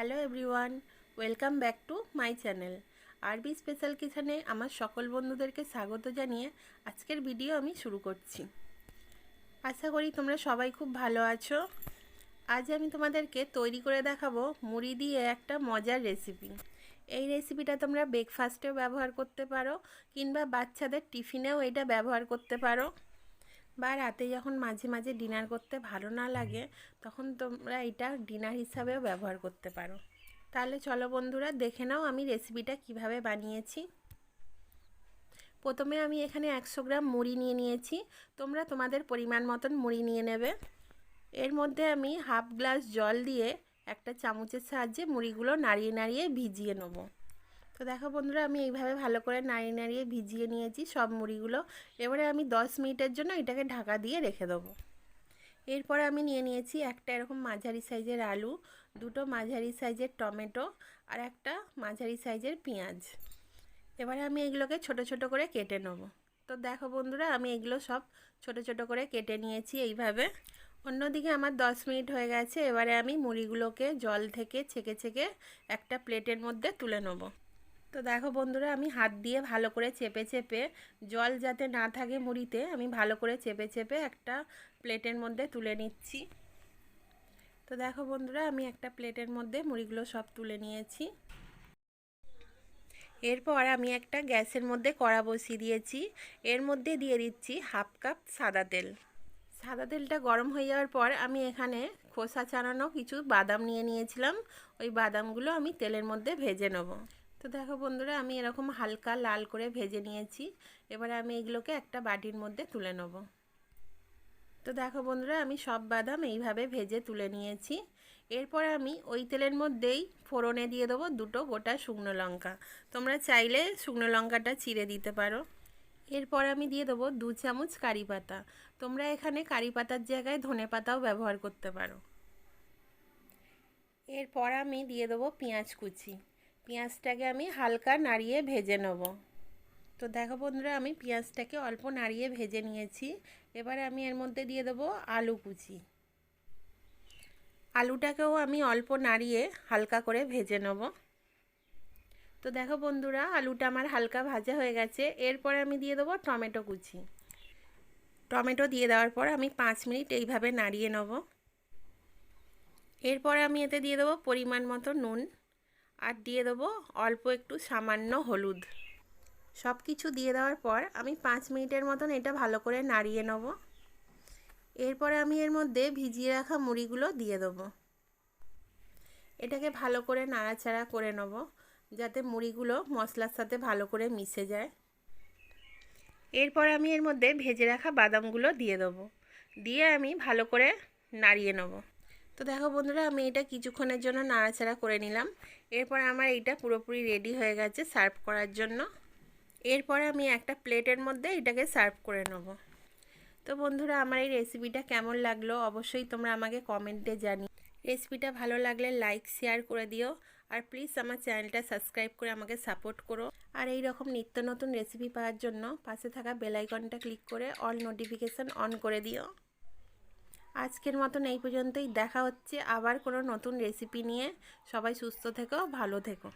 Hello everyone, welcome back to my channel আরবি special কিচেনে আমার সকল বন্ধুদেরকে স্বাগত জানিয়ে আজকের ভিডিও আমি শুরু করছি। আশা করি তোমরা সবাই খুব ভালো আছো। আজ আমি তোমাদেরকে তৈরি করে দেখাবো মুড়ি দিয়ে একটা মজার রেসিপি। এই রেসিপিটা তোমরা ব্রেকফাস্টেও ব্যবহার করতে পারো কিংবা বাচ্চাদের টিফিনেও এটা ব্যবহার করতে পারো, বা রাতে যখন মাঝে মাঝে ডিনার করতে ভালো না লাগে তখন তোমরা এটা ডিনার হিসাবেও ব্যবহার করতে পারো। তাহলে চলো বন্ধুরা দেখে নাও আমি রেসিপিটা কিভাবে বানিয়েছি। প্রথমে আমি এখানে 100 গ্রাম মুড়ি নিয়ে নিয়েছি। তোমরা তোমাদের পরিমাণ মতন মুড়ি নিয়ে নেবে। এর মধ্যে আমি হাফ গ্লাস জল দিয়ে একটা চামচের সাহায্যে মুড়িগুলো নাড়িয়ে নাড়িয়ে ভিজিয়ে নেব। তো দেখো বন্ধুরা, আমি এইভাবে ভালো করে নাড়িয়ে নাড়িয়ে ভিজিয়ে নিয়েছি সব মুড়িগুলো। এবারে আমি 10 মিনিটের জন্য এটাকে ঢাকা দিয়ে রেখে দেবো। এরপরে আমি নিয়ে নিয়েছি একটা এরকম মাঝারি সাইজের আলু, দুটো মাঝারি সাইজের টমেটো আর একটা মাঝারি সাইজের পেঁয়াজ। এবারে আমি এগুলোকে ছোট ছোট করে কেটে নেব। তো দেখো বন্ধুরা, আমি এগুলো সব ছোট ছোট করে কেটে নিয়েছি এইভাবে। অন্যদিকে আমার 10 মিনিট হয়ে গেছে। এবারে আমি মুড়িগুলোকে জল থেকে ছেঁকে ছেঁকে একটা প্লেটের মধ্যে তুলে নেব। তো দেখো বন্ধুরা, আমি হাত দিয়ে ভালো করে চেপে চেপে, জল যাতে না থাকে মুড়িতে, আমি ভালো করে চেপে চেপে একটা প্লেটের মধ্যে তুলে নিচ্ছি। তো দেখো বন্ধুরা, আমি একটা প্লেটের মধ্যে মুড়িগুলো সব তুলে নিয়েছি। এরপর আমি একটা গ্যাসের মধ্যে কড়া বসিয়ে দিয়েছি। এর মধ্যে দিয়ে দিচ্ছি হাফ কাপ সাদা তেল। সাদা তেলটা গরম হয়ে যাওয়ার পর আমি এখানে খোসা ছাড়ানো কিছু বাদাম নিয়ে নিয়েছিলাম। ওই বাদামগুলো আমি তেলের মধ্যে ভেজে নেব। তো দেখো বন্ধুরা, আমি এরকম হালকা লাল করে ভেজে নিয়েছি। এবারে আমি এগুলোকে একটা বাটির মধ্যে তুলে নেব। তো দেখো বন্ধুরা, আমি সব বাদাম এইভাবে ভেজে তুলে নিয়েছি। এরপর আমি ওই তেলের মধ্যেই ফোড়নে দিয়ে দেবো দুটো গোটা শুকনো লঙ্কা। তোমরা চাইলে শুকনো লঙ্কাটা চিড়ে দিতে পারো। এরপর আমি দিয়ে দেবো 2 চামচ কারি পাতা। তোমরা এখানে কারি পাতার জায়গায় ধনে পাতাও ব্যবহার করতে পারো। এরপর আমি দিয়ে দেবো পেঁয়াজ কুচি। পেঁয়াজটাকে আমি হালকা নাড়িয়ে ভেজে নেব। তো দেখো বন্ধুরা, আমি পেঁয়াজটাকে অল্প নাড়িয়ে ভেজে নিয়েছি। এবারে আমি এর মধ্যে দিয়ে দেবো আলু কুচি। আলুটাকেও আমি অল্প নাড়িয়ে হালকা করে ভেজে নেব। তো দেখো বন্ধুরা, আলুটা আমার হালকা ভাজা হয়ে গেছে। এরপর আমি দিয়ে দেবো টমেটো কুচি। টমেটো দিয়ে দেওয়ার পর আমি 5 মিনিট এইভাবে নাড়িয়ে নেব। এরপর আমি এতে দিয়ে দেবো পরিমাণ মতো নুন আর দিয়ে দেবো অল্প একটু সামান্য হলুদ। সব কিছু দিয়ে দেওয়ার পর আমি 5 মিনিটের মতন এটা ভালো করে নাড়িয়ে নেব। এরপরে আমি এর মধ্যে ভিজিয়ে রাখা মুড়িগুলো দিয়ে দেবো। এটাকে ভালো করে নাড়াচাড়া করে নেব যাতে মুড়িগুলো মশলার সাথে ভালো করে মিশে যায়। এরপর আমি এর মধ্যে ভেজে রাখা বাদামগুলো দিয়ে দেবো। দিয়ে আমি ভালো করে নাড়িয়ে নেব। তো দেখো বন্ধুরা, আমি এটা কিছুক্ষণের জন্য নাড়াচাড়া করে নিলাম। এরপর আমার এইটা পুরোপুরি রেডি হয়ে গেছে সার্ভ করার জন্য। এরপর আমি একটা প্লেটের মধ্যে এটাকে সার্ভ করে নেব। তো বন্ধুরা, আমার এই রেসিপিটা কেমন লাগলো অবশ্যই তোমরা আমাকে কমেন্টে জানিও। রেসিপিটা ভালো লাগলে লাইক শেয়ার করে দিও। আর প্লিজ আমার চ্যানেলটা সাবস্ক্রাইব করে আমাকে সাপোর্ট করো। আর এই রকম নিত্য নতুন রেসিপি পাওয়ার জন্য পাশে থাকা বেল আইকনটা ক্লিক করে অল নোটিফিকেশান অন করে দিও। আজকের মতন এই পর্যন্তই। দেখা হচ্ছে আবার কোনো নতুন রেসিপি নিয়ে। সবাই সুস্থ থেকো, ভালো থেকো।